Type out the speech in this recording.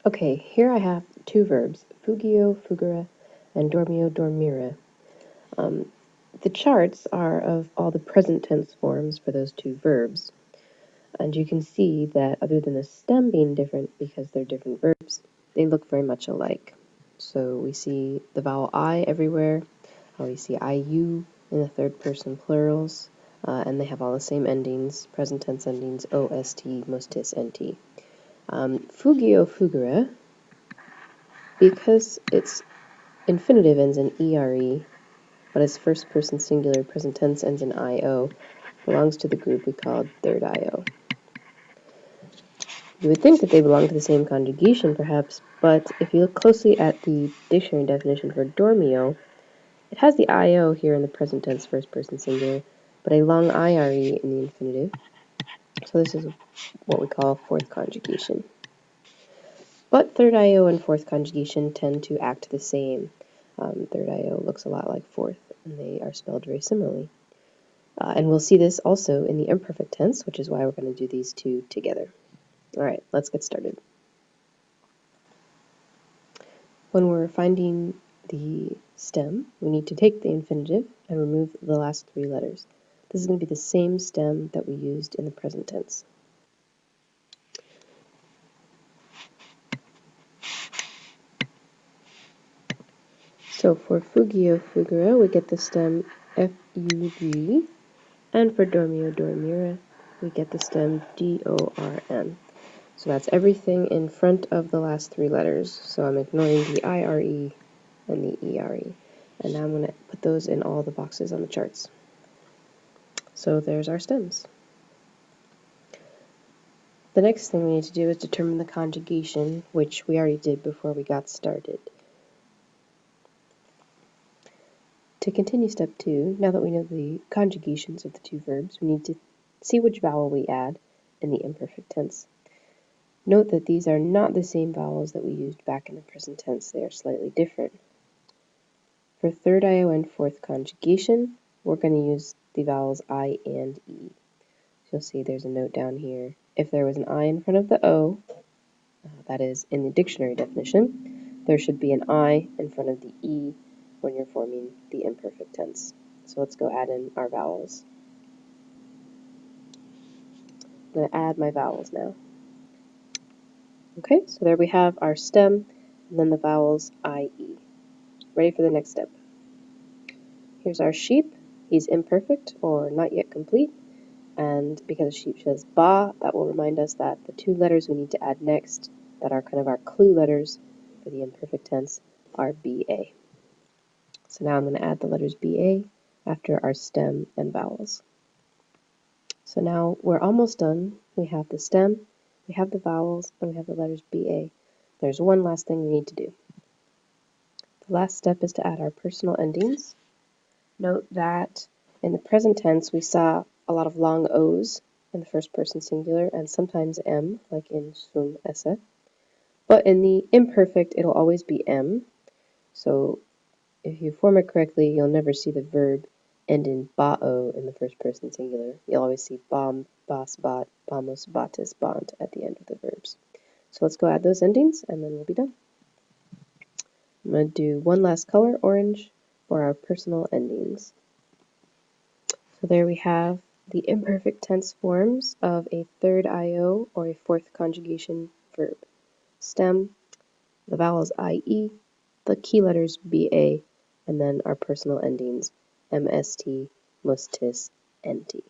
Okay, here I have two verbs, fugio, fugere, and dormio, dormire. The charts are of all the present tense forms for those two verbs. And you can see that other than the stem being different because they're different verbs, they look very much alike. So we see the vowel I everywhere. We see IU in the third person plurals, and they have all the same endings, present tense endings, OST, mustis, NT. Fugio, fugere, because its infinitive ends in ERE, but its first person singular present tense ends in IO, belongs to the group we called 3rd-io. You would think that they belong to the same conjugation, perhaps, but if you look closely at the dictionary definition for dormio, it has the IO here in the present tense first person singular, but a long IRE in the infinitive. So this is what we call fourth conjugation. But 3rd-io and fourth conjugation tend to act the same. 3rd-io looks a lot like fourth, and they are spelled very similarly. And we'll see this also in the imperfect tense, which is why we're going to do these two together. All right, let's get started. When we're finding the stem, we need to take the infinitive and remove the last three letters. This is going to be the same stem that we used in the present tense. So for fugio, fugere, we get the stem F-U-G, and for dormio, dormire, we get the stem D-O-R-M. So that's everything in front of the last three letters. So I'm ignoring the I-R-E and the E-R-E. And now I'm going to put those in all the boxes on the charts. So there's our stems. The next thing we need to do is determine the conjugation, which we already did before we got started. To continue step 2, now that we know the conjugations of the two verbs, we need to see which vowel we add in the imperfect tense. Note that these are not the same vowels that we used back in the present tense. They are slightly different. For 3rd-io and fourth conjugation, we're going to use the vowels I and E. So you'll see there's a note down here. If there was an I in front of the O, that is in the dictionary definition, there should be an I in front of the E when you're forming the imperfect tense. So let's go add in our vowels. I'm going to add my vowels now. Okay, so there we have our stem, and then the vowels I, E. Ready for the next step. Here's our sheep. He's imperfect, or not yet complete, and because sheep says ba, that will remind us that the two letters we need to add next, that are kind of our clue letters for the imperfect tense, are BA. So now I'm going to add the letters BA after our stem and vowels. So now we're almost done. We have the stem, we have the vowels, and we have the letters BA. There's one last thing we need to do. The last step is to add our personal endings. Note that in the present tense we saw a lot of long O's in the first person singular and sometimes M, like in sum esse. But in the imperfect it'll always be M. So if you form it correctly, you'll never see the verb end in ba-o in the first person singular. You'll always see bam, bas, bat, bamos, batis, bant at the end of the verbs. So let's go add those endings and then we'll be done. I'm going to do one last color, orange, for our personal endings. So there we have the imperfect tense forms of a 3rd-io or a fourth conjugation verb. Stem, the vowels IE, the key letters BA, and then our personal endings MST, mustis, NT.